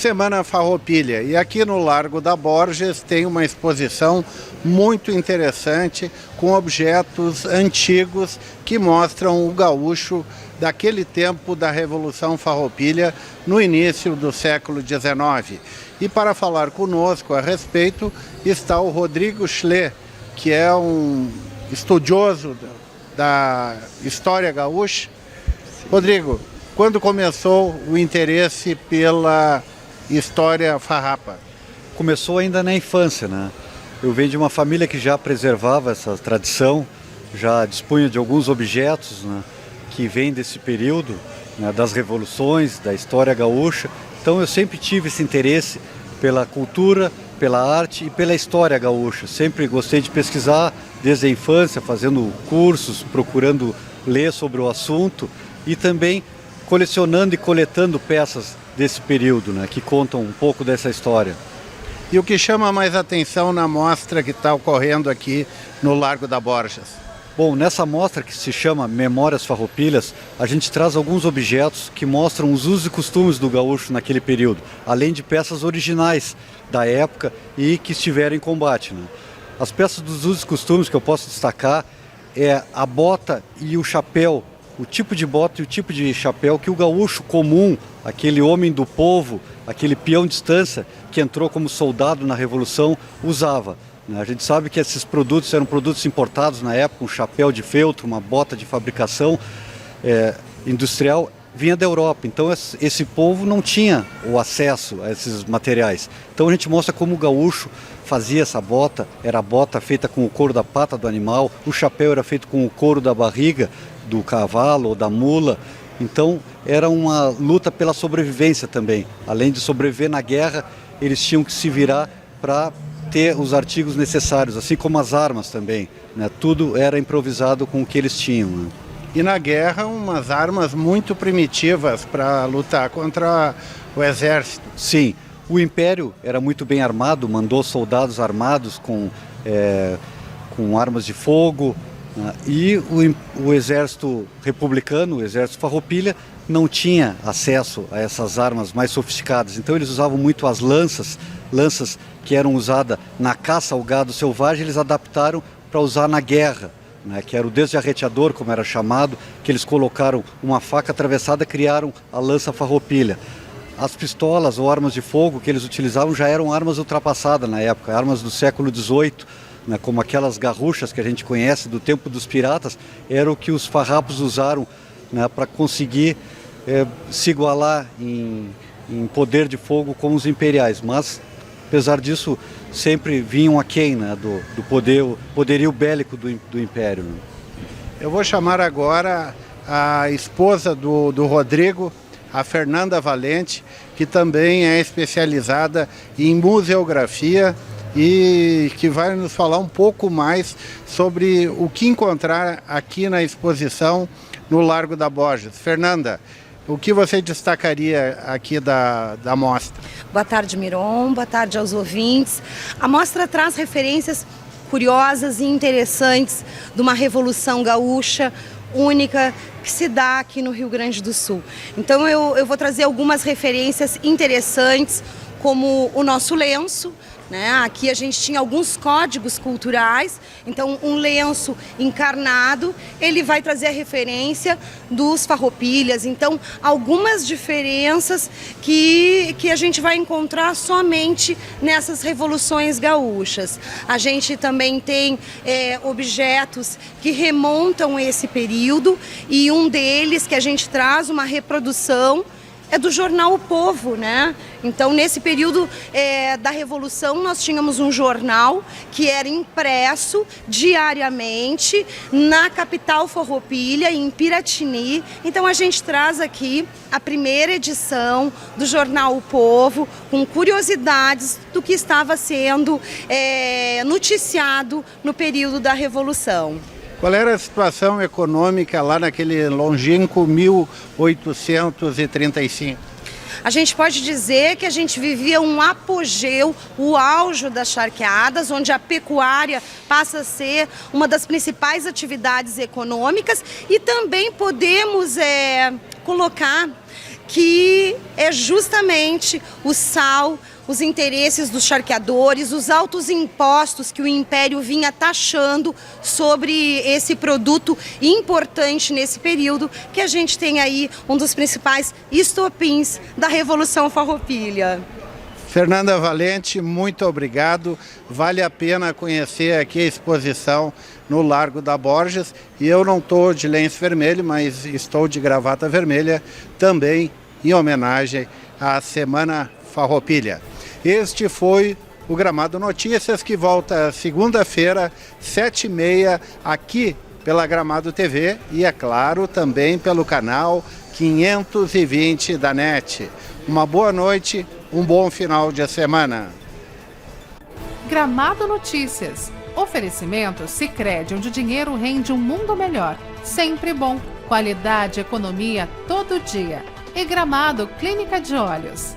Semana Farroupilha, e aqui no Largo da Borges tem uma exposição muito interessante com objetos antigos que mostram o gaúcho daquele tempo da Revolução Farroupilha no início do século XIX. E para falar conosco a respeito está o Rodrigo Schley, que é um estudioso da história gaúcha. Rodrigo, quando começou o interesse pela história farrapa? Começou ainda na infância, né? Eu venho de uma família que já preservava essa tradição, já dispunha de alguns objetos, né, que vêm desse período, né, das revoluções, da história gaúcha. Então eu sempre tive esse interesse pela cultura, pela arte e pela história gaúcha. Sempre gostei de pesquisar desde a infância, fazendo cursos, procurando ler sobre o assunto e também colecionando e coletando peças desse período, né, que contam um pouco dessa história. E o que chama mais atenção na mostra que está ocorrendo aqui no Largo da Borges? Bom, nessa mostra que se chama Memórias Farroupilhas, a gente traz alguns objetos que mostram os usos e costumes do gaúcho naquele período, além de peças originais da época e que estiveram em combate, né? As peças dos usos e costumes que eu posso destacar é a bota e o chapéu, o tipo de bota e o tipo de chapéu que o gaúcho comum, aquele homem do povo, aquele peão de estância que entrou como soldado na Revolução, usava. A gente sabe que esses produtos eram produtos importados na época, um chapéu de feltro, uma bota de fabricação industrial, vinha da Europa. Então esse povo não tinha o acesso a esses materiais. Então a gente mostra como o gaúcho fazia essa bota, era a bota feita com o couro da pata do animal, o chapéu era feito com o couro da barriga do cavalo ou da mula. Então era uma luta pela sobrevivência também. Além de sobreviver na guerra, eles tinham que se virar para ter os artigos necessários, assim como as armas também, né? Tudo era improvisado com o que eles tinham, né? E na guerra, umas armas muito primitivas para lutar contra o exército. Sim, o Império era muito bem armado, mandou soldados armados com armas de fogo, né? E o exército republicano, o exército Farroupilha, não tinha acesso a essas armas mais sofisticadas. Então eles usavam muito as lanças que eram usadas na caça ao gado selvagem, eles adaptaram para usar na guerra, né, que era o desjarreteador, como era chamado, que eles colocaram uma faca atravessada e criaram a lança farroupilha. As pistolas ou armas de fogo que eles utilizavam já eram armas ultrapassadas na época, armas do século XVIII, né, como aquelas garruchas que a gente conhece do tempo dos piratas, era o que os farrapos usaram, né, para conseguir se igualar em poder de fogo com os imperiais. Mas, apesar disso, sempre vinham aquém, né, do poderio bélico do Império, né? Eu vou chamar agora a esposa do Rodrigo, a Fernanda Valente, que também é especializada em museografia e que vai nos falar um pouco mais sobre o que encontrar aqui na exposição no Largo da Borges. Fernanda, o que você destacaria aqui da mostra? Boa tarde, Miron. Boa tarde aos ouvintes. A mostra traz referências curiosas e interessantes de uma revolução gaúcha única que se dá aqui no Rio Grande do Sul. Então eu vou trazer algumas referências interessantes, como o nosso lenço, né? Aqui a gente tinha alguns códigos culturais, então um lenço encarnado, ele vai trazer a referência dos farroupilhas, então algumas diferenças que a gente vai encontrar somente nessas revoluções gaúchas. A gente também tem objetos que remontam esse período, e um deles que a gente traz uma reprodução é do jornal O Povo, né? Então, nesse período da Revolução, nós tínhamos um jornal que era impresso diariamente na capital Farroupilha, em Piratini. Então, a gente traz aqui a primeira edição do jornal O Povo, com curiosidades do que estava sendo noticiado no período da Revolução. Qual era a situação econômica lá naquele longínquo 1835? A gente pode dizer que a gente vivia um apogeu, o auge das charqueadas, onde a pecuária passa a ser uma das principais atividades econômicas, e também podemos colocar que é justamente o sal, os interesses dos charqueadores, os altos impostos que o Império vinha taxando sobre esse produto importante nesse período, que a gente tem aí um dos principais estopins da Revolução Farroupilha. Fernanda Valente, muito obrigado. Vale a pena conhecer aqui a exposição no Largo da Borges. E eu não estou de lenço vermelho, mas estou de gravata vermelha, também em homenagem à Semana Farroupilha. Este foi o Gramado Notícias, que volta segunda-feira, 7h30, aqui pela Gramado TV e, é claro, também pelo canal 520 da NET. Uma boa noite, um bom final de semana. Gramado Notícias. Oferecimento Sicredi, onde o dinheiro rende um mundo melhor. Sempre bom. Qualidade e economia todo dia. E Gramado Clínica de Olhos.